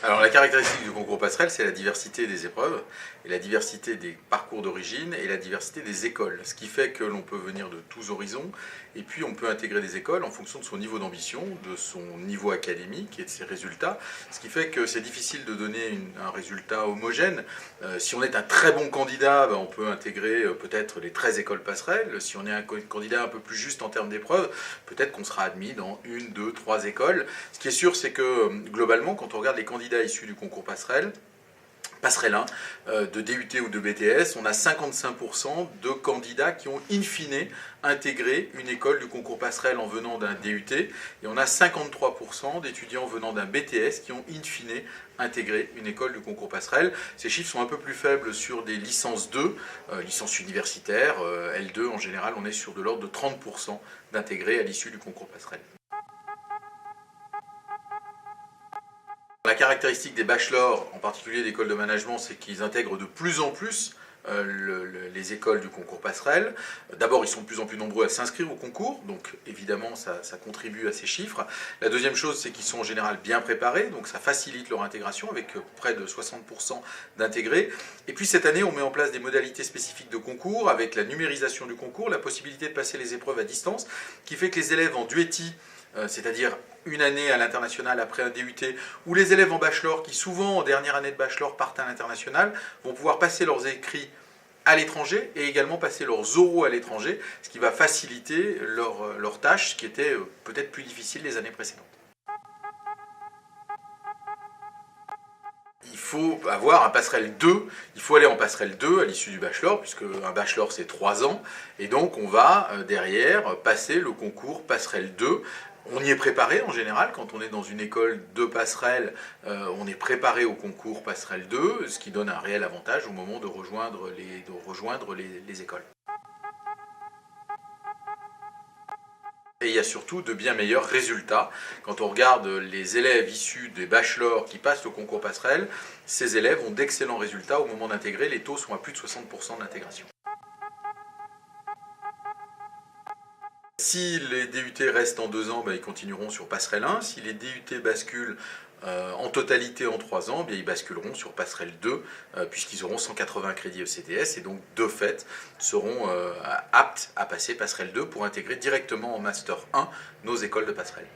Alors la caractéristique du concours passerelle, c'est la diversité des épreuves, et la diversité des parcours d'origine, et la diversité des écoles. Ce qui fait que l'on peut venir de tous horizons, et puis on peut intégrer des écoles en fonction de son niveau d'ambition, de son niveau académique et de ses résultats. Ce qui fait que c'est difficile de donner un résultat homogène. Si on est un très bon candidat, on peut intégrer peut-être les 13 écoles passerelles. Si on est un candidat un peu plus juste en termes d'épreuves, peut-être qu'on sera admis dans une, deux, trois écoles. Ce qui est sûr, c'est que globalement, quand on regarde les candidats issus du concours passerelle 1, de DUT ou de BTS, on a 55% de candidats qui ont in fine intégré une école du concours passerelle en venant d'un DUT, et on a 53% d'étudiants venant d'un BTS qui ont in fine intégré une école du concours passerelle. Ces chiffres sont un peu plus faibles sur des licences 2, licences universitaires, L2 en général, on est sur de l'ordre de 30% d'intégrés à l'issue du concours passerelle. La caractéristique des bachelors, en particulier d'écoles de management, c'est qu'ils intègrent de plus en plus les écoles du concours passerelle. D'abord, ils sont de plus en plus nombreux à s'inscrire au concours, donc évidemment ça contribue à ces chiffres. La deuxième chose, c'est qu'ils sont en général bien préparés, donc ça facilite leur intégration avec près de 60% d'intégrés. Et puis cette année, on met en place des modalités spécifiques de concours avec la numérisation du concours, la possibilité de passer les épreuves à distance, qui fait que les élèves en DUETI, c'est-à-dire une année à l'international après un DUT, ou les élèves en bachelor qui souvent en dernière année de bachelor partent à l'international, vont pouvoir passer leurs écrits à l'étranger et également passer leurs oraux à l'étranger, ce qui va faciliter leur tâche qui était peut-être plus difficile les années précédentes. Il faut avoir un passerelle 2, il faut aller en passerelle 2 à l'issue du bachelor, puisque un bachelor c'est 3 ans, et donc on va derrière passer le concours passerelle 2. On y est préparé en général, quand on est dans une école de passerelle, on est préparé au concours passerelle 2, ce qui donne un réel avantage au moment de rejoindre les écoles. Et il y a surtout de bien meilleurs résultats. Quand on regarde les élèves issus des bachelors qui passent au concours passerelle, ces élèves ont d'excellents résultats au moment d'intégrer. Les taux sont à plus de 60% d'intégration. Si les DUT restent en 2 ans, ils continueront sur passerelle 1. Si les DUT basculent en totalité en 3 ans, ils basculeront sur passerelle 2, puisqu'ils auront 180 crédits ECTS et donc de fait seront aptes à passer passerelle 2 pour intégrer directement en master 1 nos écoles de passerelle.